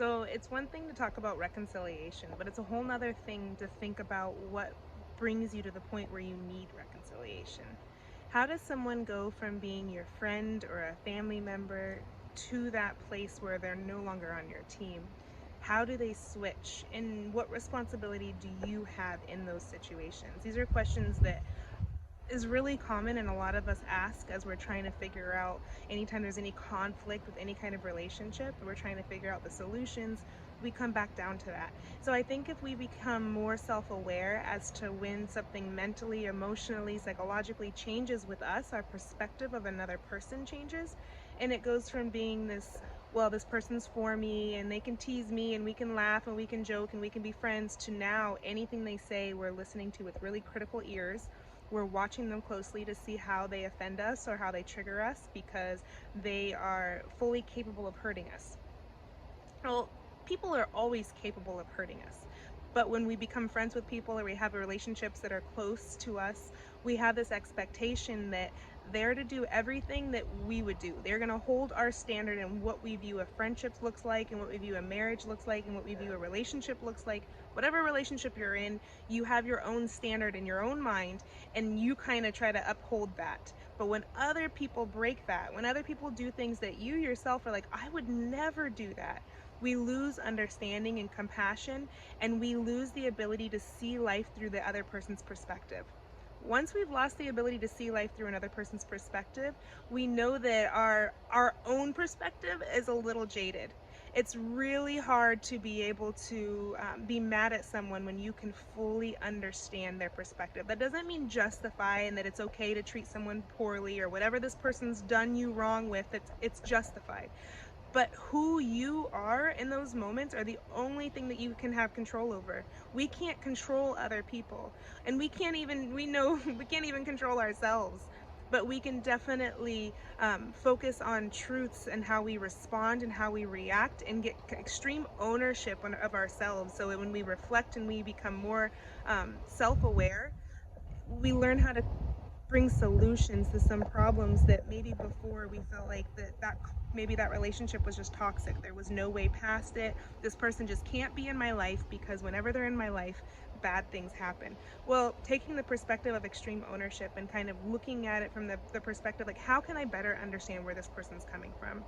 So it's one thing to talk about reconciliation, but it's a whole nother thing to think about what brings you to the point where you need reconciliation. How does someone go from being your friend or a family member to that place where they're no longer on your team? How do they switch? And what responsibility do you have in those situations? These are questions that is really common and a lot of us ask as we're trying to figure out anytime there's any conflict with any kind of relationship, we're trying to figure out the solutions. We come back down to that. So I think if we become more self-aware as to when something mentally, emotionally, psychologically changes with us, our perspective of another person changes, and it goes from being this, well, this person's for me and they can tease me and we can laugh and we can joke and we can be friends, to now anything they say we're listening to with really critical ears. We're watching them closely to see how they offend us or how they trigger us, because they are fully capable of hurting us. Well, people are always capable of hurting us. But when we become friends with people or we have relationships that are close to us, we have this expectation that they're to do everything that we would do. They're going to hold our standard in what we view a friendship looks like, and what we view a marriage looks like, and what we view a relationship looks like. Whatever relationship you're in, you have your own standard in your own mind, and you kind of try to uphold that. But when other people break that, when other people do things that you yourself are like, I would never do that, we lose understanding and compassion, and we lose the ability to see life through the other person's perspective. Once we've lost the ability to see life through another person's perspective, we know that our own perspective is a little jaded. It's really hard to be able to be mad at someone when you can fully understand their perspective. That doesn't mean justify and that it's okay to treat someone poorly or whatever this person's done you wrong with, it's justified. But who you are in those moments are the only thing that you can have control over. We can't control other people, and we know we can't even control ourselves. But we can definitely focus on truths and how we respond and how we react, and get extreme ownership of ourselves. So that when we reflect and we become more self-aware, we learn how to bring solutions to some problems that maybe before we felt like that maybe that relationship was just toxic. There was no way past it. This person just can't be in my life, because whenever they're in my life, bad things happen. Well, taking the perspective of extreme ownership and kind of looking at it from the perspective, like, how can I better understand where this person's coming from?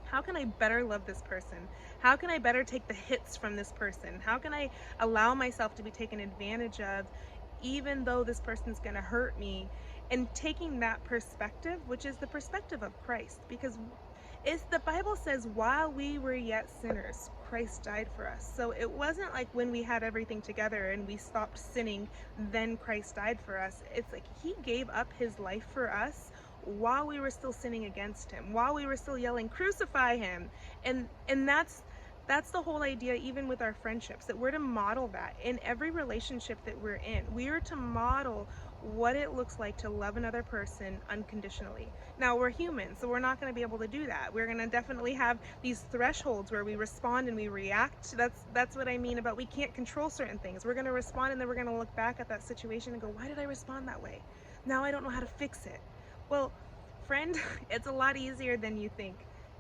How can I better love this person? How can I better take the hits from this person? How can I allow myself to be taken advantage of, even though this person's going to hurt me? And taking that perspective, which is the perspective of Christ, because it's, the Bible says, while we were yet sinners, Christ died for us. So it wasn't like when we had everything together and we stopped sinning, then Christ died for us. It's like he gave up his life for us while we were still sinning against him, while we were still yelling, crucify him. And that's the whole idea, even with our friendships, that we're to model that in every relationship that we're in. We are to model what it looks like to love another person unconditionally. Now, we're human, so we're not going to be able to do that. We're going to definitely have these thresholds where we respond and we react. That's what I mean about we can't control certain things. We're going to respond, and then we're going to look back at that situation and go, why did I respond that way? Now I don't know how to fix it. Well, friend, it's a lot easier than you think.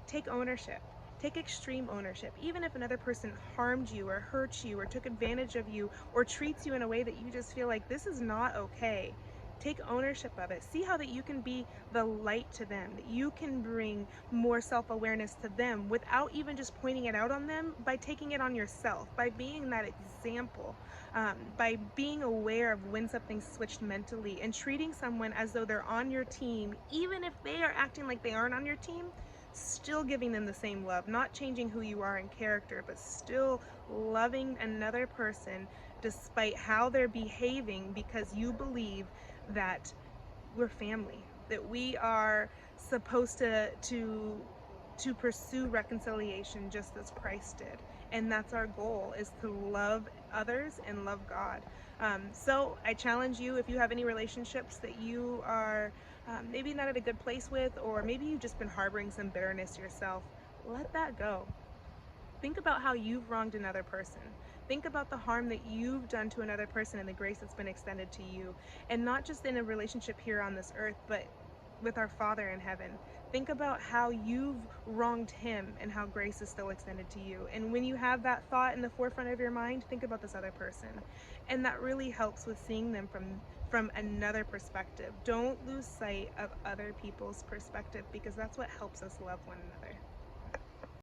Take ownership. Take extreme ownership. Even if another person harmed you or hurt you or took advantage of you or treats you in a way that you just feel like this is not okay, take ownership of it. See how that you can be the light to them, that you can bring more self-awareness to them without even just pointing it out on them, by taking it on yourself, by being that example, by being aware of when something's switched mentally, and treating someone as though they're on your team, even if they are acting like they aren't on your team, still giving them the same love, not changing who you are in character, but still loving another person despite how they're behaving, because you believe that we're family, that we are supposed to pursue reconciliation just as Christ did. And that's our goal, is to love others and love God. So I challenge you, if you have any relationships that you are maybe not at a good place with, or maybe you've just been harboring some bitterness yourself, let that go. Think about how you've wronged another person. Think about the harm that you've done to another person and the grace that's been extended to you. And not just in a relationship here on this earth, but with our Father in heaven. Think about how you've wronged him and how grace is still extended to you. And when you have that thought in the forefront of your mind, think about this other person. And that really helps with seeing them from another perspective. Don't lose sight of other people's perspective, because that's what helps us love one another.